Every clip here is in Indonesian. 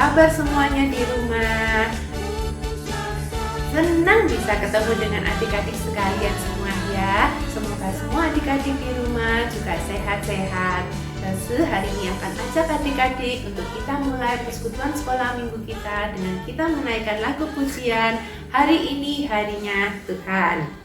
kabar semuanya di rumah? Senang bisa ketemu dengan adik-adik sekalian semua ya. Semoga semua adik-adik di rumah juga sehat-sehat. Lalu hari ini akan ajak adik-adik untuk kita mulai persekutuan sekolah minggu kita dengan kita menaikkan lagu pujian Hari Ini Harinya Tuhan.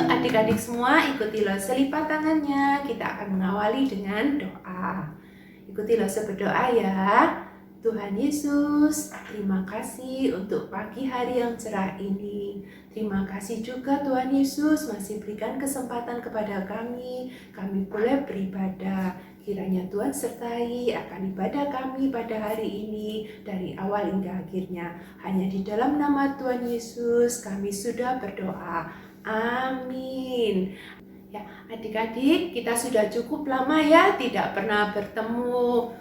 Adik-adik semua ikutilah selipat tangannya. Kita akan mengawali dengan doa. Ikutilah berdoa ya. Tuhan Yesus, terima kasih untuk pagi hari yang cerah ini. Terima kasih juga Tuhan Yesus masih berikan kesempatan kepada kami boleh beribadah. Kiranya Tuhan sertai akan ibadah kami pada hari ini dari awal hingga akhirnya. Hanya di dalam nama Tuhan Yesus kami sudah berdoa. Amin. Ya, adik-adik, kita sudah cukup lama ya tidak pernah bertemu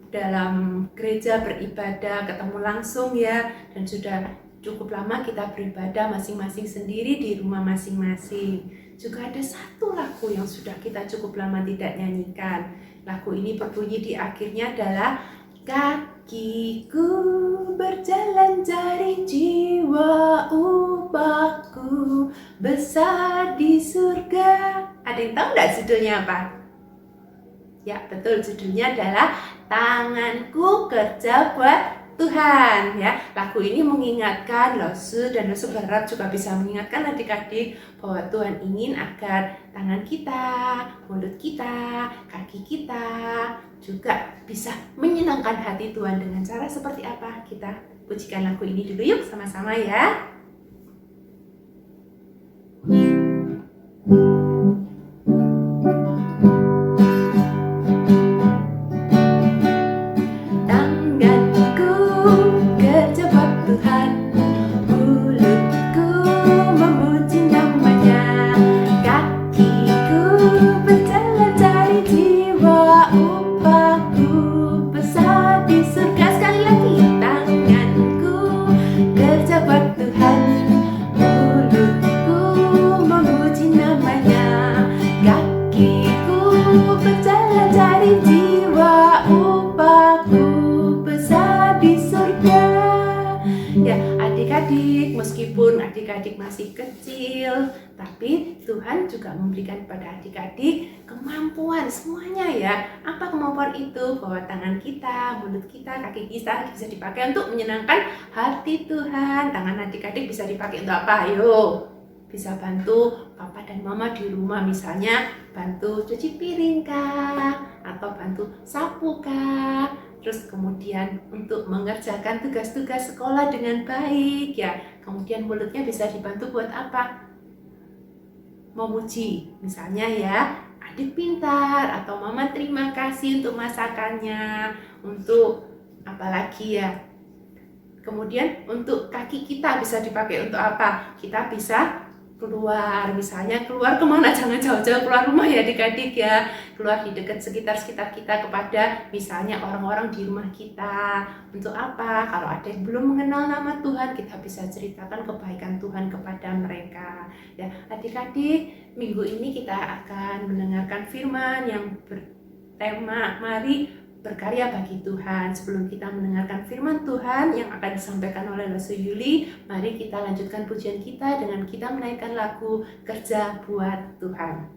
dalam gereja beribadah, ketemu langsung ya, dan sudah cukup lama kita beribadah masing-masing sendiri di rumah masing-masing. Juga ada satu lagu yang sudah kita cukup lama tidak nyanyikan. Lagu ini berbunyi di akhirnya adalah kakiku berjalan cari jiwa, upahku besar di surga. Ada yang tahu nggak judulnya apa? Ya betul, judulnya adalah Tanganku Kerja Buat Tuhan ya. Lagu ini mengingatkan Losu dan Losu berharap juga bisa mengingatkan adik-adik bahwa Tuhan ingin agar tangan kita, mulut kita, kaki kita juga bisa menyenangkan hati Tuhan. Dengan cara seperti apa? Kita pujikan lagu ini dulu yuk sama-sama ya. Meskipun adik-adik masih kecil, tapi Tuhan juga memberikan kepada adik-adik kemampuan semuanya ya. Apa kemampuan itu? Bahwa tangan kita, mulut kita, kaki kita bisa dipakai untuk menyenangkan hati Tuhan. Tangan adik-adik bisa dipakai untuk apa? Ayo, bisa bantu papa dan mama di rumah, misalnya bantu cuci piring kah? Atau bantu sapu kah? Terus kemudian untuk mengerjakan tugas-tugas sekolah dengan baik ya. Kemudian mulutnya bisa dibantu buat apa? Memuji, misalnya ya, adik pintar atau mama terima kasih untuk masakannya, untuk apalagi ya. Kemudian untuk kaki kita bisa dipakai untuk apa? Kita bisa keluar, misalnya keluar kemana, jangan jauh-jauh keluar rumah ya adik-adik ya, keluar di dekat sekitar kita kepada misalnya orang-orang di rumah kita. Untuk apa? Kalau ada yang belum mengenal nama Tuhan, kita bisa ceritakan kebaikan Tuhan kepada mereka ya. Adik-adik, minggu ini kita akan mendengarkan firman yang bertema mari berkarya bagi Tuhan. Sebelum kita mendengarkan firman Tuhan yang akan disampaikan oleh Lesu Yuli, mari kita lanjutkan pujian kita dengan kita menaikkan lagu Kerja Buat Tuhan.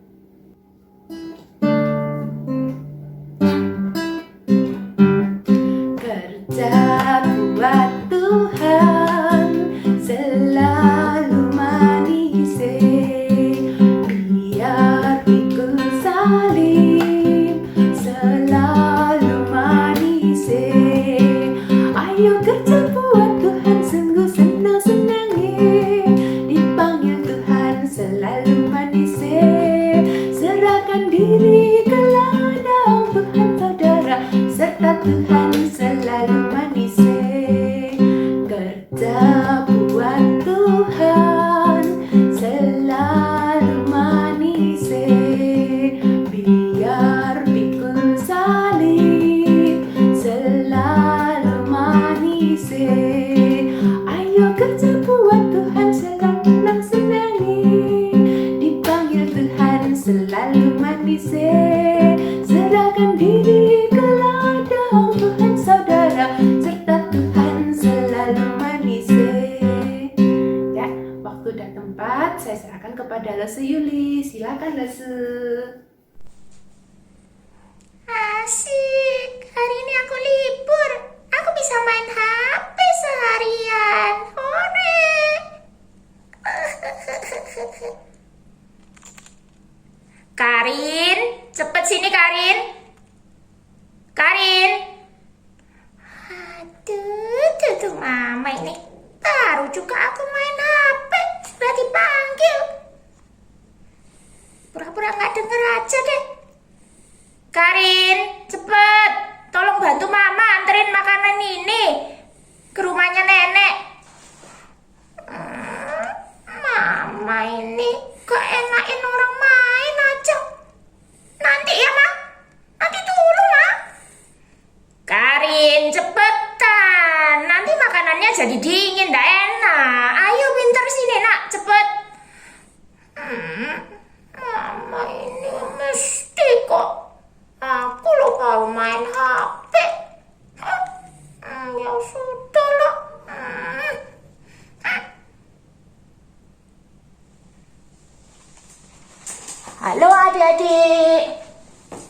Kerja buat Tuhan selalu manis, biar pikul salib selalu manis. Ayo kerja buat Tuhan, sungguh senang-senang, dipanggil Tuhan selalu manis. Serahkan diri ke ladang Tuhan saudara, serta Tuhan selalu manis. Kerja buat Tuhan selalu manis, biar pikul salib selalu manis. Ayo kerja buat Tuhan, senang-senang, dipanggil Tuhan selalu manis. Serahkan diri ke ladang Tuhan saudara, serta Tuhan selalu manis. Ya, waktu dan tempat saya serahkan kepada Lesu Yuli. Silakan Lesu. Asik, hari ini aku libur. Aku bisa main HP seharian. Hore. Karin, cepet sini Karin. Karin. Aduh, mama ini. Baru juga aku main HP, sudah dipanggil. Pura-pura nggak denger aja deh. Karin, cepet. Tolong bantu mama anterin makanan ini ke rumahnya nenek. Mama ini gak enakin orang main aja. Nanti ya, Ma. Nanti dulu, Ma. Karin, cepetan. Nanti makanannya jadi dingin, gak enak. Ayo pintar sini, Nak. Cepet. Mama ini mesti kok. Aku lupa main HP. Ya sudah lah. Halo adik-adik.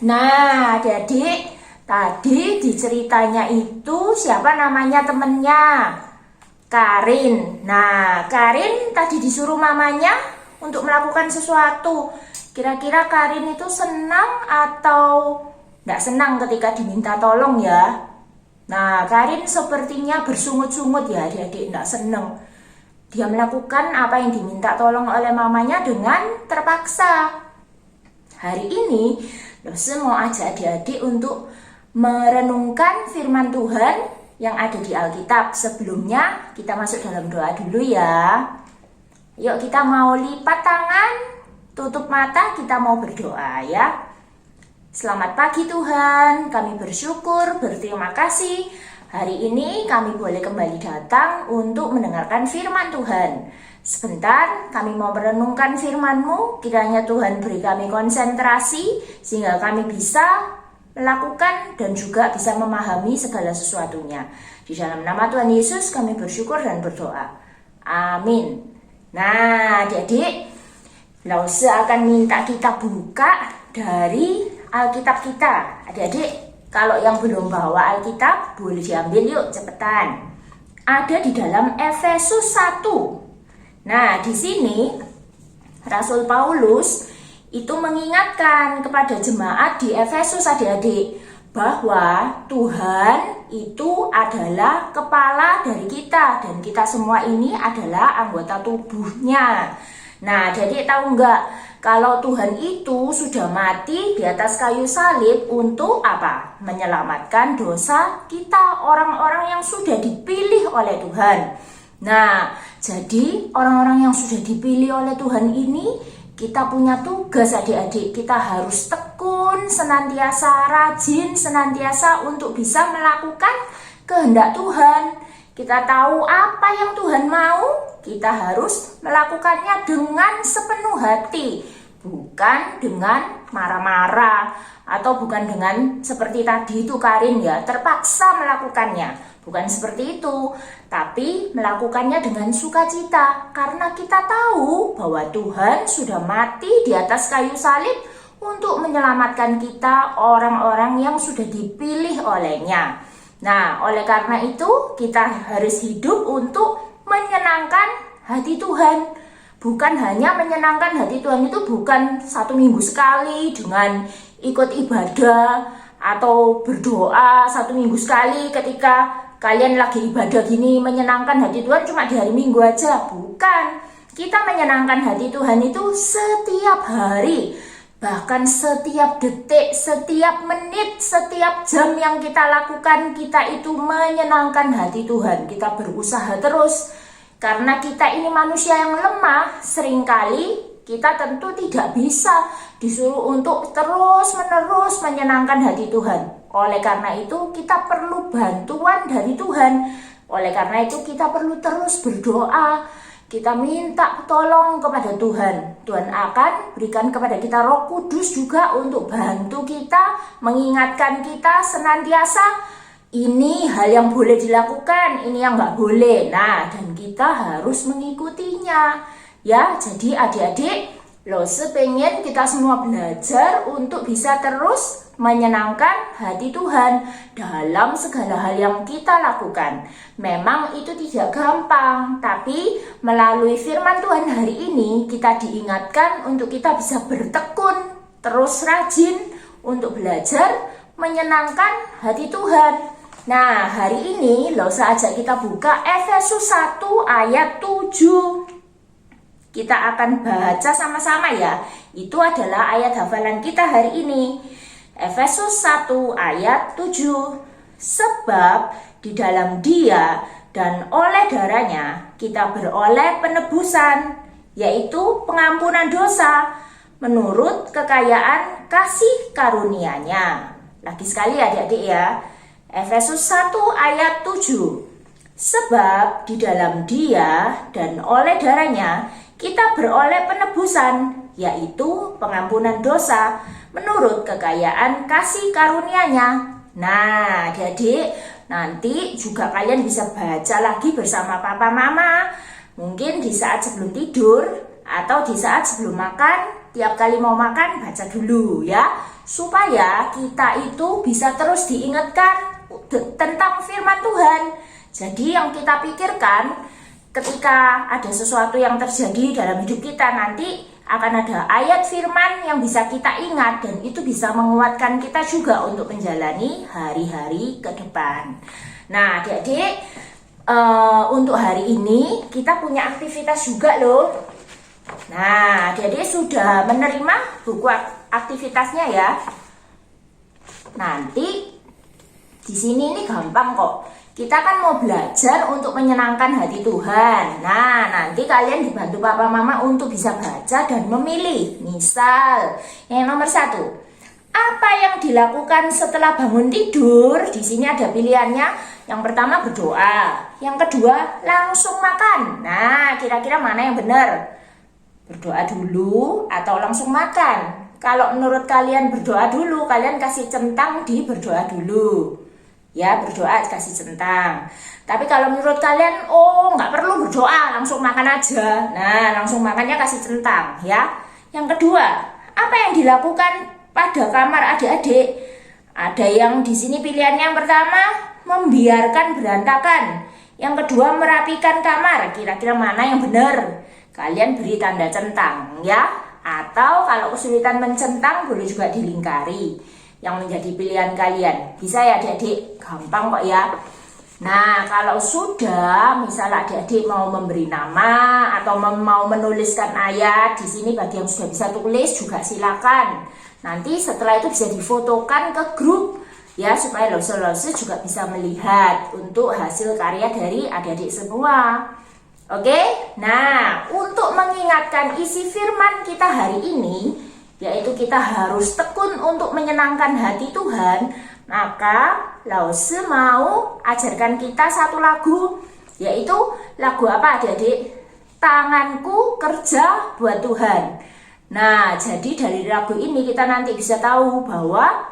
Nah adik-adik, tadi di ceritanya itu siapa namanya temennya? Karin. Nah Karin tadi disuruh mamanya untuk melakukan sesuatu. Kira-kira Karin itu senang atau tidak senang ketika diminta tolong ya? Nah Karin sepertinya bersungut-sungut ya adik-adik, tidak senang. Dia melakukan apa yang diminta tolong oleh mamanya dengan terpaksa. Hari ini, Lesu mau ajak adik-adik untuk merenungkan firman Tuhan yang ada di Alkitab. Sebelumnya, kita masuk dalam doa dulu ya. Yuk kita mau lipat tangan, tutup mata, kita mau berdoa ya. Selamat pagi Tuhan, kami bersyukur, berterima kasih. Hari ini kami boleh kembali datang untuk mendengarkan firman Tuhan. Sebentar, kami mau merenungkan firman-Mu, kiranya Tuhan beri kami konsentrasi, sehingga kami bisa melakukan dan juga bisa memahami segala sesuatunya. Di dalam nama Tuhan Yesus kami bersyukur dan berdoa. Amin. Nah, adik-adik, Lesu akan minta kita buka dari Alkitab kita. Adik-adik, kalau yang belum bawa Alkitab, boleh diambil yuk, cepetan. Ada di dalam Efesus 1. Nah, di sini Rasul Paulus itu mengingatkan kepada jemaat di Efesus adik-adik bahwa Tuhan itu adalah kepala dari kita dan kita semua ini adalah anggota tubuhnya. Nah, adik-adik tahu enggak kalau Tuhan itu sudah mati di atas kayu salib untuk apa? Menyelamatkan dosa kita, orang-orang yang sudah dipilih oleh Tuhan. Nah, jadi orang-orang yang sudah dipilih oleh Tuhan ini, kita punya tugas adik-adik. Kita harus tekun, senantiasa rajin, senantiasa untuk bisa melakukan kehendak Tuhan. Kita tahu apa yang Tuhan mau, kita harus melakukannya dengan sepenuh hati. bukan dengan marah-marah atau bukan dengan seperti tadi itu Karin ya, terpaksa melakukannya. Bukan seperti itu, tapi melakukannya dengan sukacita karena kita tahu bahwa Tuhan sudah mati di atas kayu salib untuk menyelamatkan kita, orang-orang yang sudah dipilih olehnya. Nah, oleh karena itu kita harus hidup untuk menyenangkan hati Tuhan. Bukan hanya menyenangkan hati Tuhan itu bukan 1 minggu sekali dengan ikut ibadah atau berdoa 1 minggu sekali ketika kalian lagi ibadah gini. Menyenangkan hati Tuhan cuma di hari Minggu aja. Bukan. Kita menyenangkan hati Tuhan itu setiap hari. Bahkan setiap detik, setiap menit, setiap jam yang kita lakukan, kita itu menyenangkan hati Tuhan. Kita berusaha terus. Karena kita ini manusia yang lemah, seringkali kita tentu tidak bisa disuruh untuk terus-menerus menyenangkan hati Tuhan. Oleh karena itu kita perlu bantuan dari Tuhan. Oleh karena itu kita perlu terus berdoa. Kita minta tolong kepada Tuhan. Tuhan akan berikan kepada kita Roh Kudus juga untuk bantu kita, mengingatkan kita senantiasa ini hal yang boleh dilakukan, ini yang nggak boleh. Nah, dan kita harus mengikutinya. Ya, jadi adik-adik, Lose pengen kita semua belajar untuk bisa terus menyenangkan hati Tuhan dalam segala hal yang kita lakukan. Memang itu tidak gampang, tapi melalui firman Tuhan hari ini kita diingatkan untuk kita bisa bertekun, terus rajin untuk belajar menyenangkan hati Tuhan. Nah, hari ini Lose ajak kita buka Efesus 1 ayat 7. Kita akan baca sama-sama ya. Itu adalah ayat hafalan kita hari ini. Efesus 1 ayat 7. Sebab di dalam Dia dan oleh darahnya kita beroleh penebusan, yaitu pengampunan dosa menurut kekayaan kasih karunia-Nya. Lagi sekali adik-adik ya. Efesus 1 ayat 7. Sebab di dalam Dia dan oleh darahnya kita beroleh penebusan, yaitu pengampunan dosa menurut kekayaan kasih karunia-Nya. Nah, adik-adik, nanti juga kalian bisa baca lagi bersama papa mama. Mungkin di saat sebelum tidur atau di saat sebelum makan. Tiap kali mau makan baca dulu ya, supaya kita itu bisa terus diingatkan tentang firman Tuhan. Jadi yang kita pikirkan ketika ada sesuatu yang terjadi dalam hidup kita, nanti akan ada ayat firman yang bisa kita ingat, dan itu bisa menguatkan kita juga untuk menjalani hari-hari ke depan. Nah, adik-adik, untuk hari ini kita punya aktivitas juga loh. Nah, adik-adik sudah menerima buku aktivitasnya ya. Nanti di sini ini gampang kok. Kita kan mau belajar untuk menyenangkan hati Tuhan. Nah, nanti kalian dibantu papa mama untuk bisa baca dan memilih. Misal, yang nomor 1, apa yang dilakukan setelah bangun tidur? Di sini ada pilihannya. Yang pertama berdoa, yang kedua langsung makan. Nah, kira-kira mana yang benar? Berdoa dulu atau langsung makan? Kalau menurut kalian berdoa dulu, kalian kasih centang di berdoa dulu. Ya, berdoa kasih centang. Tapi kalau menurut kalian, nggak perlu berdoa, langsung makan aja. Nah, langsung makannya kasih centang ya. Yang kedua, apa yang dilakukan pada kamar adik-adik? Ada yang di sini pilihannya yang pertama, membiarkan berantakan. Yang kedua, merapikan kamar. Kira-kira mana yang benar? Kalian beri tanda centang ya. Atau kalau kesulitan mencentang, boleh juga dilingkari yang menjadi pilihan kalian. Bisa ya adik-adik, gampang kok ya. Nah, kalau sudah misalnya adik-adik mau memberi nama atau mau menuliskan ayat, di sini bagi yang sudah bisa tulis juga silakan. Nanti setelah itu bisa difotokan ke grup ya, supaya Lose juga bisa melihat untuk hasil karya dari adik-adik semua. Oke? Nah, untuk mengingatkan isi firman kita hari ini, yaitu kita harus tekun untuk menyenangkan hati Tuhan, maka Lause mau ajarkan kita satu lagu, yaitu lagu apa adik-adik? Tanganku Kerja Buat Tuhan. Nah, jadi dari lagu ini kita nanti bisa tahu bahwa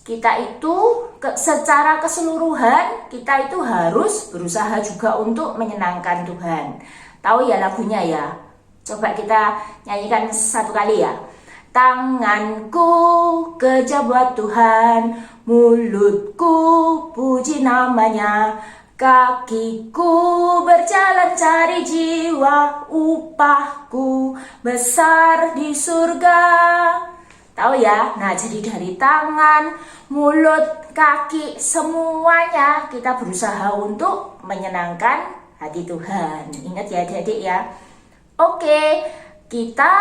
kita itu secara keseluruhan kita itu harus berusaha juga untuk menyenangkan Tuhan. Tahu ya lagunya ya? Coba kita nyanyikan satu kali ya. Tanganku kerja buat Tuhan, mulutku puji namanya, kakiku berjalan cari jiwa, upahku besar di surga. Tahu ya? Nah, jadi dari tangan, mulut, kaki, semuanya kita berusaha untuk menyenangkan hati Tuhan. Ingat ya adik-adik ya. Oke, kita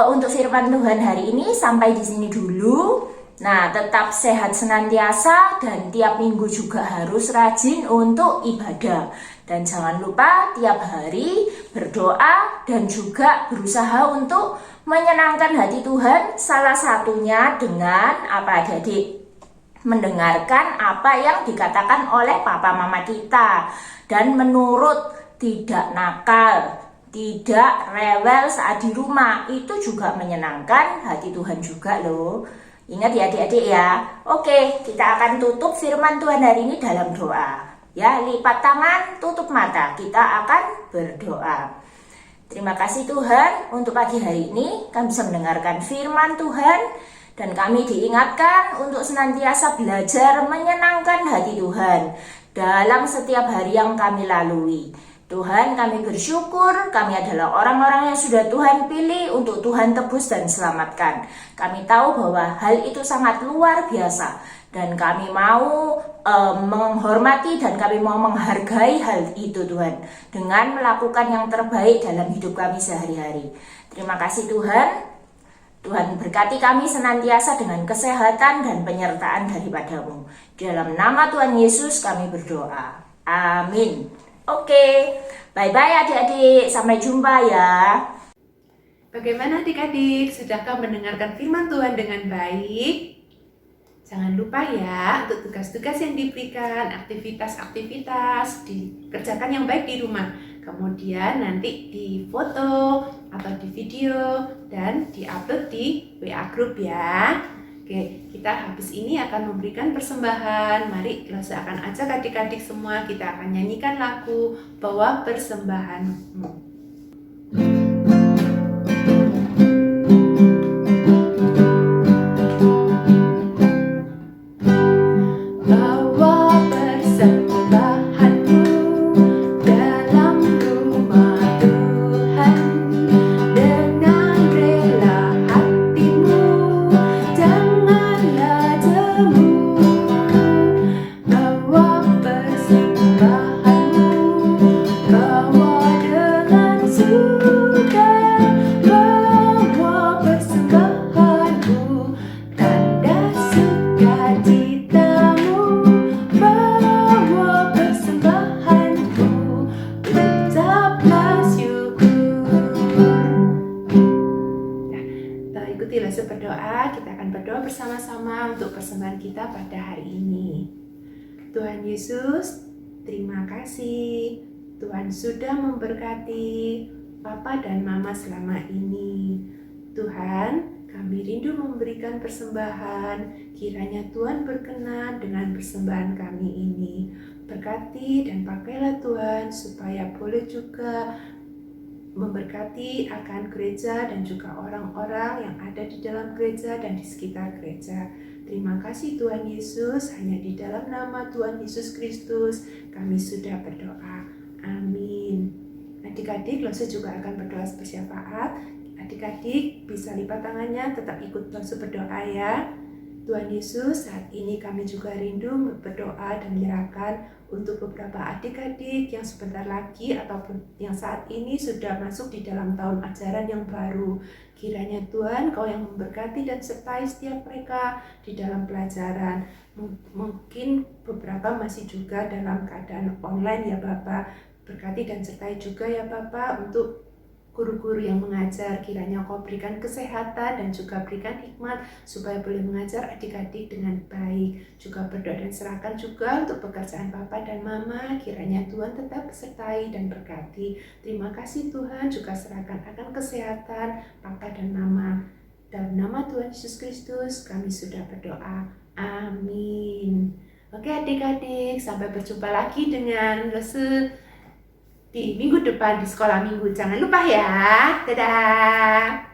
untuk firman Tuhan hari ini sampai di sini dulu. Nah, tetap sehat senantiasa dan tiap minggu juga harus rajin untuk ibadah. Dan jangan lupa tiap hari berdoa dan juga berusaha untuk menyenangkan hati Tuhan. Salah satunya dengan apa adik-adik? Mendengarkan apa yang dikatakan oleh papa mama kita. Dan menurut, tidak nakal, tidak rewel saat di rumah, itu juga menyenangkan hati Tuhan juga loh. Ingat ya adik-adik ya. Oke, kita akan tutup firman Tuhan hari ini dalam doa. Ya, lipat tangan, tutup mata. Kita akan berdoa. Terima kasih Tuhan untuk pagi hari ini kami bisa mendengarkan firman Tuhan. Dan kami diingatkan untuk senantiasa belajar menyenangkan hati Tuhan dalam setiap hari yang kami lalui. Tuhan, kami bersyukur kami adalah orang-orang yang sudah Tuhan pilih untuk Tuhan tebus dan selamatkan. Kami tahu bahwa hal itu sangat luar biasa dan kami mau menghormati dan kami mau menghargai hal itu Tuhan dengan melakukan yang terbaik dalam hidup kami sehari-hari. Terima kasih Tuhan. Tuhan berkati kami senantiasa dengan kesehatan dan penyertaan daripada-Mu. Dalam nama Tuhan Yesus kami berdoa. Amin. Oke, bye-bye adik-adik. Sampai jumpa ya. Bagaimana adik-adik? Sudahkah mendengarkan firman Tuhan dengan baik? Jangan lupa ya untuk tugas-tugas yang diberikan, aktivitas-aktivitas dikerjakan yang baik di rumah. Kemudian nanti difoto atau di video dan diupload di WA group ya. Oke, kita habis ini akan memberikan persembahan. Mari kita akan ajak adik-adik semua, kita akan nyanyikan lagu Bawa Persembahanmu. Berdoa, kita akan berdoa bersama-sama untuk persembahan kita pada hari ini. Tuhan Yesus, terima kasih Tuhan sudah memberkati Papa dan Mama selama ini. Tuhan, kami rindu memberikan persembahan, kiranya Tuhan berkenan dengan persembahan kami ini. Berkati dan pakailah Tuhan supaya boleh juga memberkati akan gereja dan juga orang-orang yang ada di dalam gereja dan di sekitar gereja. Terima kasih Tuhan Yesus, hanya di dalam nama Tuhan Yesus Kristus kami sudah berdoa. Amin. Adik-adik, Lose juga akan berdoa bersyafaat. Adik-adik bisa lipat tangannya, tetap ikut Lose berdoa ya. Tuhan Yesus, saat ini kami juga rindu berdoa dan menyerahkan untuk beberapa adik-adik yang sebentar lagi ataupun yang saat ini sudah masuk di dalam tahun ajaran yang baru. Kiranya Tuhan, Kau yang memberkati dan sertai setiap mereka di dalam pelajaran. Mungkin beberapa masih juga dalam keadaan online ya Bapak. Berkati dan sertai juga ya Bapak untuk guru-guru yang mengajar, kiranya Kau berikan kesehatan dan juga berikan hikmat supaya boleh mengajar adik-adik dengan baik. Juga berdoa dan serahkan juga untuk pekerjaan Papa dan Mama, kiranya Tuhan tetap sertai dan berkati. Terima kasih Tuhan, juga serahkan akan kesehatan Papa dan Mama. Dalam nama Tuhan Yesus Kristus kami sudah berdoa. Amin. Oke adik-adik, sampai berjumpa lagi dengan lesson di minggu depan di sekolah minggu. Jangan lupa ya. Dadah.